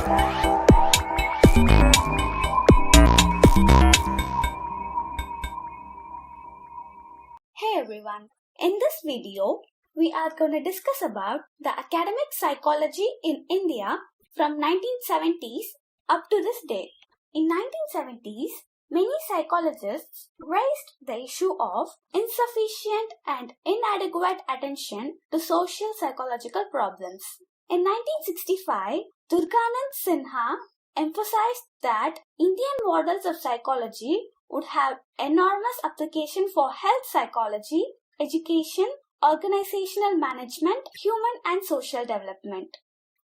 Hey everyone, in this video, we are going to discuss about the academic psychology in India from 1970s up to this day. In 1970s, many psychologists raised the issue of insufficient and inadequate attention to social psychological problems. In 1965, Durganand Sinha emphasized that Indian models of psychology would have enormous application for health psychology, education, organizational management, human and social development.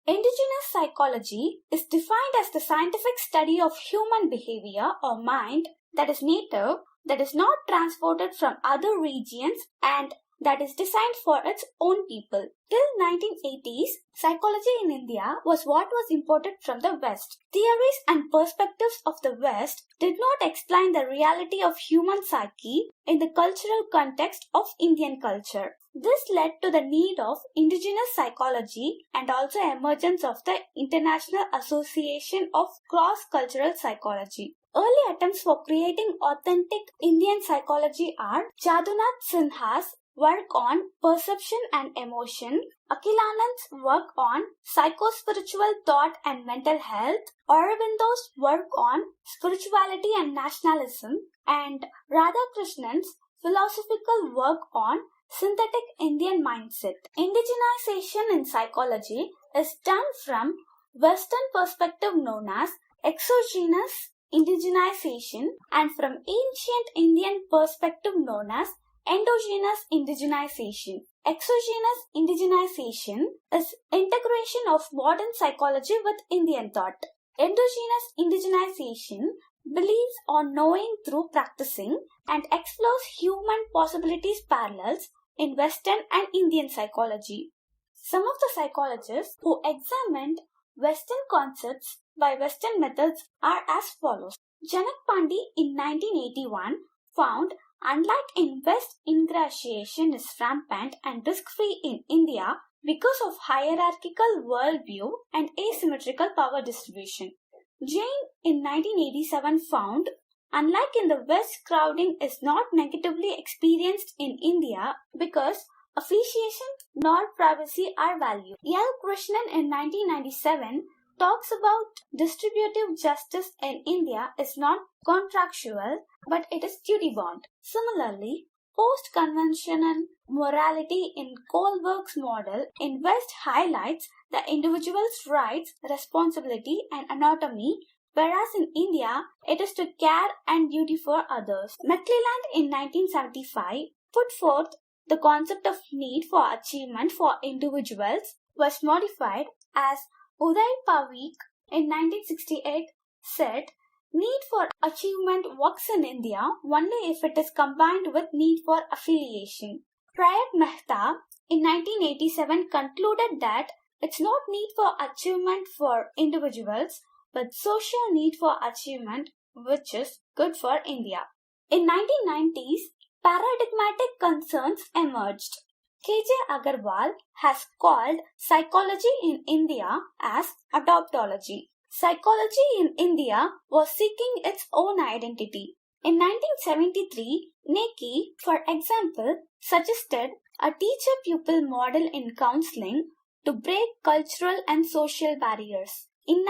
Indigenous psychology is defined as the scientific study of human behavior or mind that is native, that is not transported from other regions, and that is designed for its own people. Till 1980s, psychology in India was what was imported from the West. Theories and perspectives of the West did not explain the reality of human psyche in the cultural context of Indian culture. This led to the need of indigenous psychology and also emergence of the International Association of Cross-Cultural Psychology. Early attempts for creating authentic Indian psychology are Jadunath Sinha's work on perception and emotion, Akhilanand's work on psychospiritual thought and mental health, Aurobindo's work on spirituality and nationalism, and Radhakrishnan's philosophical work on synthetic Indian mindset. Indigenization in psychology is done from Western perspective known as exogenous indigenization and from ancient Indian perspective known as endogenous indigenization. Exogenous indigenization is integration of modern psychology with Indian thought. Endogenous indigenization believes on knowing through practicing and explores human possibilities parallels in Western and Indian psychology. Some of the psychologists who examined Western concepts by Western methods are as follows. Janak Pandey in 1981 found unlike in West, ingratiation is rampant and risk-free in India because of hierarchical worldview and asymmetrical power distribution. Jain in 1987 found, unlike in the West, crowding is not negatively experienced in India because appreciation nor privacy are valued. L. Krishnan in 1997 talks about distributive justice in India is not contractual, but it is duty-bound. Similarly, post-conventional morality in Kohlberg's model in West highlights the individual's rights, responsibility and autonomy, whereas in India, it is to care and duty for others. McClelland in 1975 put forth the concept of need for achievement for individuals was modified as Uday Pavik in 1968 said, need for achievement works in India only if it is combined with need for affiliation. Prayat Mehta in 1987 concluded that it's not need for achievement for individuals, but social need for achievement which is good for India. In 1990s, paradigmatic concerns emerged. K.J. Agarwal has called psychology in India as adoptology. Psychology in India was seeking its own identity. In 1973, Neki, for example, suggested a teacher-pupil model in counseling to break cultural and social barriers. In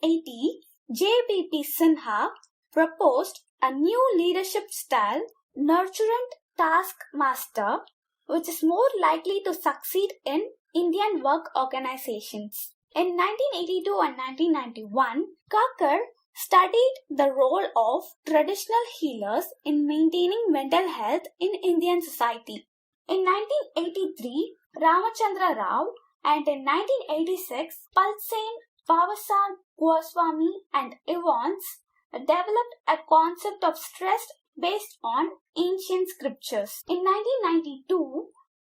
1980, J.B.P. Sinha proposed a new leadership style, nurturant taskmaster, which is more likely to succeed in Indian work organizations. In 1982 and 1991, Kakar studied the role of traditional healers in maintaining mental health in Indian society. In 1983, Ramachandra Rao and in 1986, Palsen, Vavasar Goswami and Evans developed a concept of stress based on ancient scriptures. In 1992,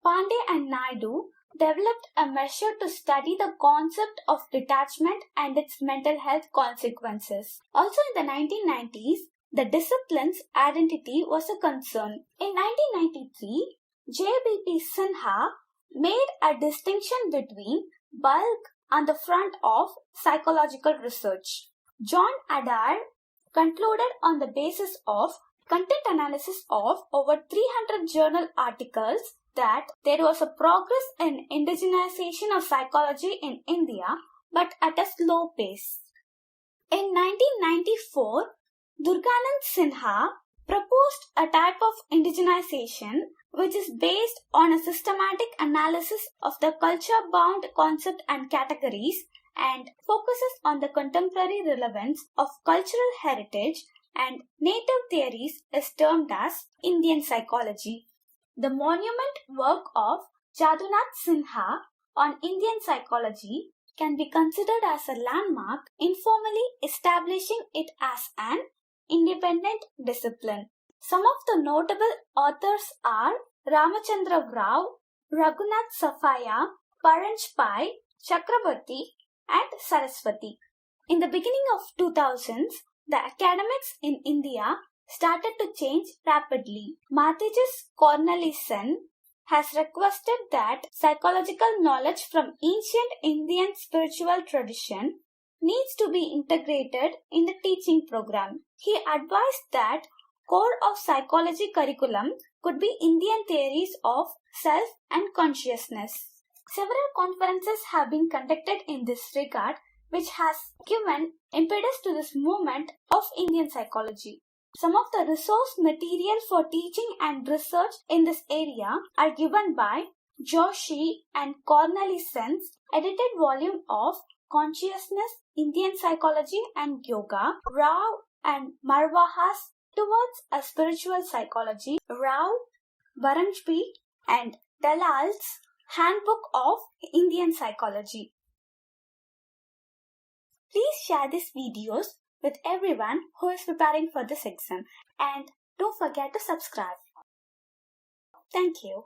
Pandey and Naidu developed a measure to study the concept of detachment and its mental health consequences. Also in the 1990s, the discipline's identity was a concern. In 1993, J.B.P. Sinha made a distinction between bulk on the front of psychological research. John Adair concluded on the basis of content analysis of over 300 journal articles that there was a progress in indigenization of psychology in India, but at a slow pace. In 1994, Durganand Sinha proposed a type of indigenization which is based on a systematic analysis of the culture-bound concept and categories and focuses on the contemporary relevance of cultural heritage and native theories is termed as Indian psychology. The monument work of Jadunath Sinha on Indian psychology can be considered as a landmark, informally establishing it as an independent discipline. Some of the notable authors are Ramachandra Rao, Raghunath Safaya, Paranj Pai, Chakrabarti, and Saraswati. In the beginning of 2000s, the academics in India started to change rapidly. Mathijs Cornelissen has requested that psychological knowledge from ancient Indian spiritual tradition needs to be integrated in the teaching program. He advised that core of psychology curriculum could be Indian theories of self and consciousness. Several conferences have been conducted in this regard, which has given impetus to this movement of Indian psychology. Some of the resource material for teaching and research in this area are given by Joshi and Cornelissen's edited volume of Consciousness, Indian Psychology and Yoga, Rao and Marwaha's Towards a Spiritual Psychology, Rao, Baranjbi and Dalal's Handbook of Indian Psychology. Please share these videos with everyone who is preparing for this exam and don't forget to subscribe. Thank you.